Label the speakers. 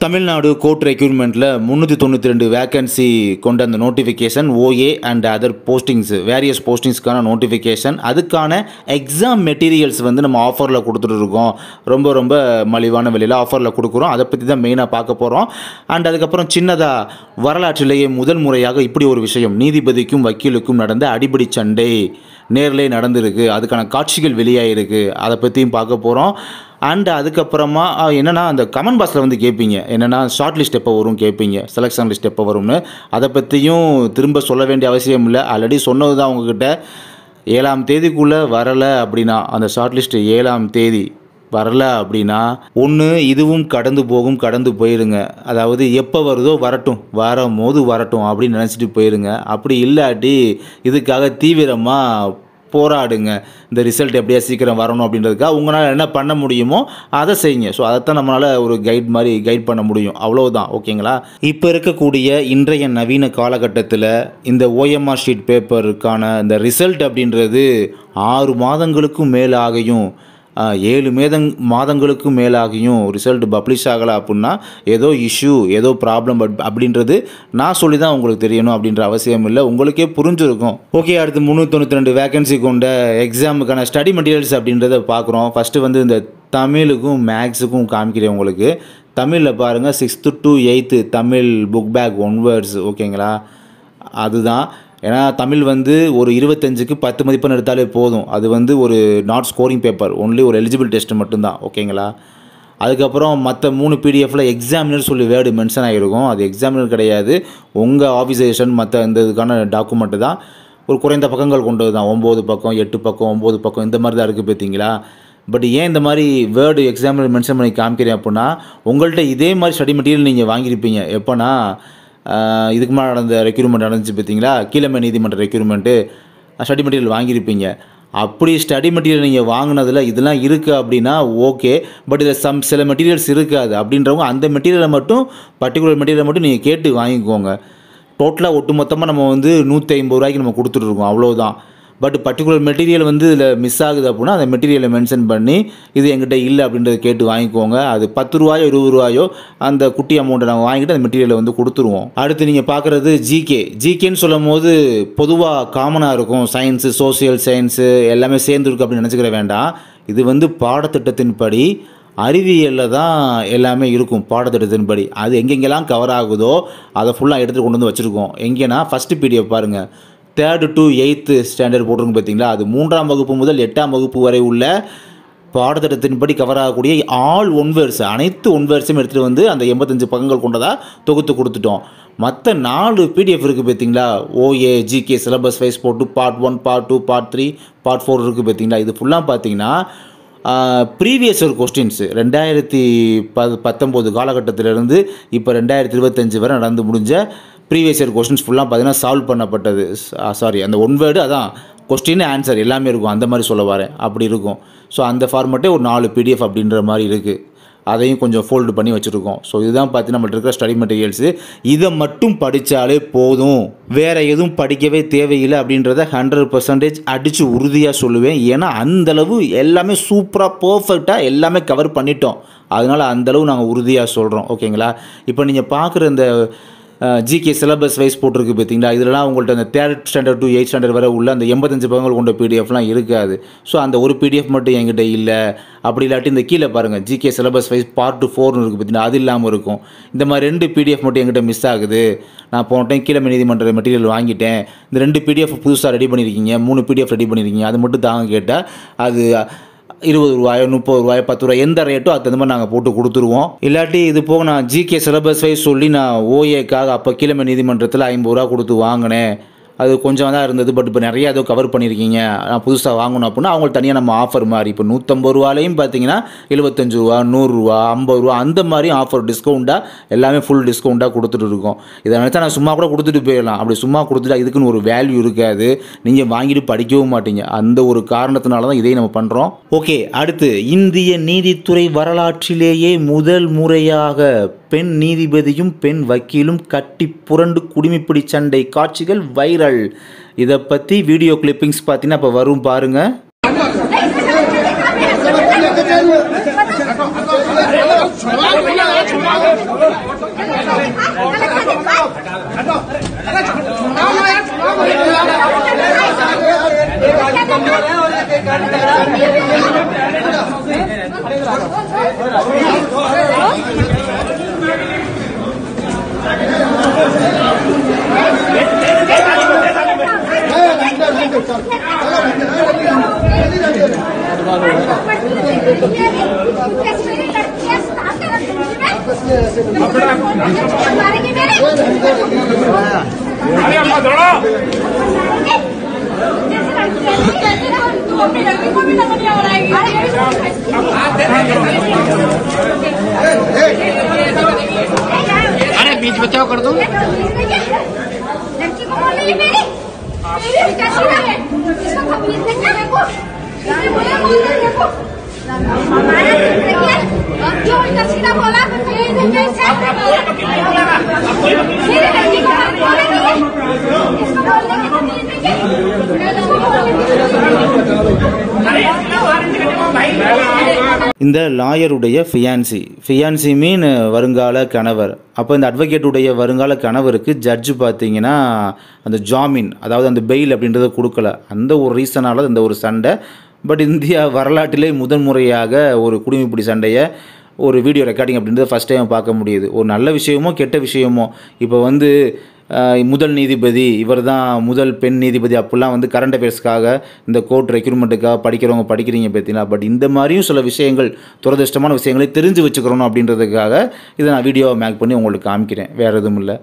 Speaker 1: Tamil Nadu court ரெக்ரூட்மெண்ட்டில் 392 vacancy கொண்ட அந்த notification OA and other postings various போஸ்டிங்ஸ்க்கான நோட்டிஃபிகேஷன். அதுக்கான எக்ஸாம் மெட்டீரியல்ஸ் வந்து நம்ம ஆஃபரில் கொடுத்துட்டு இருக்கோம். ரொம்ப மலிவான விலையில் ஆஃபரில் கொடுக்குறோம். அதை பற்றி தான் மெயினாக பார்க்க போகிறோம். அண்ட் அதுக்கப்புறம் சின்னதாக வரலாற்றிலேயே முதல் முறையாக இப்படி ஒரு விஷயம், நீதிபதிக்கும் வக்கீலுக்கும் நடந்த அடிப்படை சண்டை நேரிலே நடந்திருக்கு. அதுக்கான காட்சிகள் வெளியாகிருக்கு. அதை பற்றியும் பார்க்க போகிறோம். அண்ட் அதுக்கப்புறமா என்னென்னா அந்த கமெண்ட் பாக்ஸில் வந்து கேட்பீங்க, என்னென்னா ஷார்ட் லிஸ்ட் எப்போ வரும் கேட்பீங்க, செலெக்ஷன் லிஸ்ட் எப்போ வரும்னு. அதை பற்றியும் திரும்ப சொல்ல வேண்டிய அவசியம் இல்லை, ஆல்ரெடி சொன்னது தான் உங்ககிட்ட. 7ஆம் தேதிக்குள்ளே வரலை அப்படின்னா, அந்த ஷார்ட் லிஸ்ட்டு 7ஆம் தேதி வரல அப்படின்னா, ஒன்று இதுவும் கடந்து போயிருங்க. அதாவது எப்போ வருதோ வரட்டும், வரும்போது வரட்டும் அப்படின்னு நினச்சிட்டு போயிருங்க. அப்படி இல்லாட்டி இதுக்காக தீவிரமாக போராடுங்க. இந்த ரிசல்ட் எப்படியா சீக்கிரம் வரணும் அப்படின்றதுக்காக உங்களால் என்ன பண்ண முடியுமோ அதை செய்யுங்க. ஸோ அதைத்தான் நம்மளால் ஒரு கைட் பண்ண முடியும், அவ்வளோதான். ஓகேங்களா? இப்போ இருக்கக்கூடிய இன்றைய நவீன காலகட்டத்தில் இந்த ஓஎம்ஆர் ஷீட் பேப்பருக்கான இந்த ரிசல்ட் அப்படின்றது 6 மாதங்களுக்கும் மேலாகியும் 7 மாதங்களுக்கும் மேலாகியும் ரிசல்ட் பப்ளிஷ் ஆகலை அப்படின்னா ஏதோ இஷ்யூ, ஏதோ ப்ராப்ளம் அப்படின்றது நான் சொல்லி தான் உங்களுக்கு தெரியணும் அப்படின்ற அவசியம் இல்லை, உங்களுக்கே புரிஞ்சிருக்கும். ஓகே, அடுத்து 392 வேக்கன்சி கொண்ட எக்ஸாமுக்கான ஸ்டடி மெட்டீரியல்ஸ் அப்படின்றத பார்க்குறோம். ஃபஸ்ட்டு வந்து இந்த தமிழுக்கும் மேக்ஸுக்கும் காமிக்கிறேன் உங்களுக்கு. தமிழில் பாருங்கள், 6th to 8th Tamil book back 1 words. ஓகேங்களா? அதுதான். ஏன்னா தமிழ் வந்து ஒரு 25க்கு 10 மதிப்பெண் எடுத்தாலே போதும். அது வந்து ஒரு நாட் ஸ்கோரிங் பேப்பர், ஒன்லி ஒரு எலிஜிபிள் டெஸ்ட் மட்டும்தான். ஓகேங்களா? அதுக்கப்புறம் மற்ற 3 பிடிஎஃப்பில் எக்ஸாமினர் சொல்லி வேர்டு மென்ஷன் ஆகிருக்கும். அது எக்ஸாமினர் கிடையாது, உங்கள் ஆஃபீஸேஷன் மற்ற இந்த இதுக்கான டாக்குமெண்ட்டு தான். ஒரு குறைந்த பக்கங்கள் கொண்டது தான், 9 பக்கம் 8 பக்கம் 9 பக்கம் இந்த மாதிரி தான் இருக்குது, பார்த்தீங்களா? பட் ஏன் இந்த மாதிரி வேர்டு எக்ஸாமினர் மென்ஷன் பண்ணி காமிக்கிறேன் அப்படின்னா, உங்கள்கிட்ட இதே மாதிரி ஸ்டடி மெட்டீரியல் நீங்கள் வாங்கியிருப்பீங்க. எப்போனா இதுக்கு முன்னாடி நடந்த ரெக்ரூட்மெண்ட் நடந்துச்சு பார்த்தீங்களா, கீழமை நீதிமன்ற ரெக்ரூட்மெண்ட்டு, ஸ்டடி மெட்டீரியல் வாங்கியிருப்பீங்க. அப்படி ஸ்டடி மெட்டீரியல் நீங்கள் வாங்கினதில் இதெல்லாம் இருக்குது அப்படின்னா ஓகே. பட் இதில் சில மெட்டீரியல்ஸ் இருக்காது அப்படின்றவங்க அந்த மெட்டீரியலை மட்டும், பர்டிகுலர் மெட்டீரியலை மட்டும் நீங்கள் கேட்டு வாங்கிக்கோங்க. டோட்டலாக ஒட்டுமொத்தமாக நம்ம வந்து 150 ரூபாய்க்கு நம்ம கொடுத்துட்ருக்கோம், அவ்வளோதான். பட் பர்டிகுலர் மெட்டீரியல் வந்து இதில் மிஸ் ஆகுது அப்படின்னா அந்த மெட்டீரியலை மென்ஷன் பண்ணி இது எங்கிட்ட இல்லை அப்படின்றத கேட்டு வாங்கிக்கோங்க. அது 10 ரூபாயோ 20 ரூபாயோ அந்த குட்டி அமௌண்ட்டை நாங்கள் வாங்கிட்டு அந்த மெட்டீரியலை வந்து கொடுத்துருவோம். அடுத்து நீங்கள் பார்க்குறது ஜிகேன்னு சொல்லும் போது பொதுவாக காமனாக இருக்கும், சயின்ஸு, சோசியல் சயின்ஸு எல்லாமே சேர்ந்துருக்கு அப்படின்னு நினச்சிக்கிற வேண்டாம். இது வந்து பாடத்திட்டத்தின்படி அறிவியலில் தான் எல்லாமே இருக்கும். பாடத்திட்டத்தின்படி அது எங்கெங்கெல்லாம் கவர் ஆகுதோ அதை ஃபுல்லாக எடுத்துகிட்டு கொண்டு வந்து வச்சுருக்கோம். எங்கேனா ஃபஸ்ட்டு பிடிஎஃப் பாருங்கள், 3rd to 8th ஸ்டாண்டர்ட் போட்டிருக்கு பார்த்தீங்களா, அது 3ஆம் வகுப்பு முதல் 8ஆம் வகுப்பு வரை உள்ள பாடத்திட்டத்தின்படி கவர் ஆகக்கூடிய ஆல் 1 words, அனைத்து 1 wordsஸும் எடுத்துகிட்டு வந்து அந்த 85 பக்கங்கள் கொண்டதாக தொகுத்து கொடுத்துட்டோம். மற்ற 4 பிடிஎஃப் இருக்குது பார்த்தீங்களா, ஓஏ ஜிகே சிலபஸ் வைஸ் போட்டு பார்ட் 1 பார்ட் 2 பார்ட் 3 பார்ட் 4 இருக்குது பார்த்தீங்களா. இது ஃபுல்லாக பார்த்தீங்கன்னா ப்ரீவியஸ் இயர் கொஸ்டின்ஸு 2019 காலகட்டத்திலிருந்து இப்போ 2025 வரை நடந்து முடிஞ்ச ப்ரீவியஸ் இயர் கொஸ்டின்ஸ் ஃபுல்லாக பார்த்தீங்கன்னா சால்வ் பண்ணப்பட்டது. அந்த 1 word அதான் கொஸ்டின் ஆன்சர் எல்லாமே இருக்கும், அந்த மாதிரி சொல்ல வரேன், அப்படி இருக்கும். ஸோ அந்த ஃபார்மேட்டே ஒரு 4 பிடிஎஃப் அப்படின்ற மாதிரி இருக்குது. அதையும் கொஞ்சம் ஃபோல்டு பண்ணி வச்சுருக்கோம். ஸோ இதுதான் பார்த்தீங்கன்னா நம்மள்ட்ட இருக்கிற ஸ்டடி மெட்டீரியல்ஸு. இதை மட்டும் படித்தாலே போதும், வேறு எதுவும் படிக்கவே தேவையில்லை அப்படின்றத 100% அடித்து உறுதியாக சொல்லுவேன். ஏன்னா அந்தளவு எல்லாமே சூப்பராக பர்ஃபெக்டாக எல்லாமே கவர் பண்ணிட்டோம். அதனால் அந்தளவு நாங்கள் உறுதியாக சொல்கிறோம். ஓகேங்களா? இப்போ நீங்கள் பார்க்குற இந்த ஜிகே சிலபஸ் வைஸ் போட்டிருக்கு பார்த்தீங்களா, இதெல்லாம் உங்கள்கிட்ட அந்த 3rd standard to 8th standard வரை உள்ள அந்த 85 பக்கங்கள் கொண்ட பிடிஎஃப்லாம் இருக்காது. ஸோ அந்த ஒரு பிடிஎஃப் மட்டும் என்கிட்ட இல்லை. அப்படி இல்லாட்டி இந்த கீழே பாருங்கள், ஜிகே சிலபஸ் வைஸ் பார்ட் 4ன்னு இருக்குது பார்த்தீங்கன்னா, அது இல்லாமல் இருக்கும். இந்த மாதிரி 2 பிடிஎஃப் மட்டும் என்கிட்ட மிஸ் ஆகுது. நான் போன டைம் கீழமை நீதிமன்ற மெட்டீரியல் வாங்கிட்டேன், இந்த 2 பிடிஎஃப் புதுசாக ரெடி பண்ணியிருக்கீங்க, 3 பிடிஎஃப் ரெடி பண்ணியிருக்கீங்க, அது மட்டும் தாங்க கேட்டால் அது 20 ரூபாயோ 30 ரூபாயோ 10 ரூபாய் எந்த ரேட்டோ அது மாதிரி நாங்கள் போட்டு கொடுத்துருவோம். இல்லாட்டி இது போக நான் ஜிகே சிலபஸ் வைஸ் சொல்லி நான் ஓஏக்காக அப்போ கீழமை நீதிமன்றத்தில் 50 ரூபா கொடுத்து வாங்கினேன், அது கொஞ்சம் தான் இருந்தது. பட் இப்போ நிறைய ஏதோ கவர் பண்ணியிருக்கீங்க, நான் புதுசாக வாங்கணும் அப்படின்னா அவங்களுக்கு தனியாக நம்ம ஆஃபர் மாதிரி இப்போ 150 ரூபாலையும் பார்த்தீங்கன்னா 75 ரூபா 100 ரூபா 50 ரூபா அந்த மாதிரி ஆஃபர் டிஸ்கவுண்ட்டாக எல்லாமே ஃபுல் டிஸ்கவுண்ட்டாக கொடுத்துட்டு இருக்கோம். இதை நினச்சா நான் சும்மா கூட கொடுத்துட்டு போயிடலாம். அப்படி சும்மா கொடுத்துட்டா இதுக்குன்னு ஒரு வேல்யூ இருக்காது, நீங்கள் வாங்கிட்டு படிக்கவும் மாட்டீங்க. அந்த ஒரு காரணத்தினால தான் இதையும் நம்ம பண்ணுறோம். ஓகே, அடுத்து இந்திய நீதித்துறை வரலாற்றிலேயே முதல் முறையாக பெண் நீதிபதியும் பெண் வக்கீலும் கட்டி புரண்டு குடிமிப்பிடி சண்டை காட்சிகள் வைரல். இதை பற்றி வீடியோ கிளிப்பிங்ஸ் பார்த்தீங்கன்னா இப்போ வரும் பாருங்க.
Speaker 2: अरे बीच बचाव कर दो। लड़की को बोल रही मेरी कैसी है इसको खबीर देखा देखो इसने बोला बोल देखो हमारा देखिए जो इतना सीधा बोला तो ये देखिए मेरी लड़की को बोलेंगे इसको बोलने की खबीर देखिए
Speaker 1: இந்த லாயருடைய ஃபியான்சி மீன் வருங்கால கணவர். அப்போ இந்த அட்வொகேட்டுடைய வருங்கால கணவருக்கு ஜட்ஜு பார்த்தீங்கன்னா அந்த ஜாமீன், அதாவது அந்த பெயில் அப்படின்றத கொடுக்கல. அந்த ஒரு ரீசனால் இந்த ஒரு சண்டை. பட் இந்தியா வரலாற்றிலே முதன்முறையாக ஒரு குடிமைப்பிடி சண்டையை ஒரு வீடியோ ரெக்கார்டிங் அப்படின்றத ஃபஸ்ட் டைம் பார்க்க முடியுது. ஒரு நல்ல விஷயமோ கெட்ட விஷயமோ, இப்போ வந்து முதல் நீதிபதி இவர் தான் முதல் பெண் நீதிபதி அப்படிலாம் வந்து கரண்ட் அஃபேர்ஸ்க்காக இந்த கோர்ட் ரெக்ரூட்மெண்ட்டுக்காக படிக்கிறவங்க படிக்கிறீங்க பார்த்தீங்கன்னா. பட் இந்த மாதிரியும் சில விஷயங்கள், துரதிர்ஷ்டமான விஷயங்களை தெரிஞ்சு வச்சுக்கிறணும் அப்படின்றதுக்காக இதை நான் வீடியோவை மேக் பண்ணி உங்களுக்கு காமிக்கிறேன். வேறு எதுவும் இல்லை.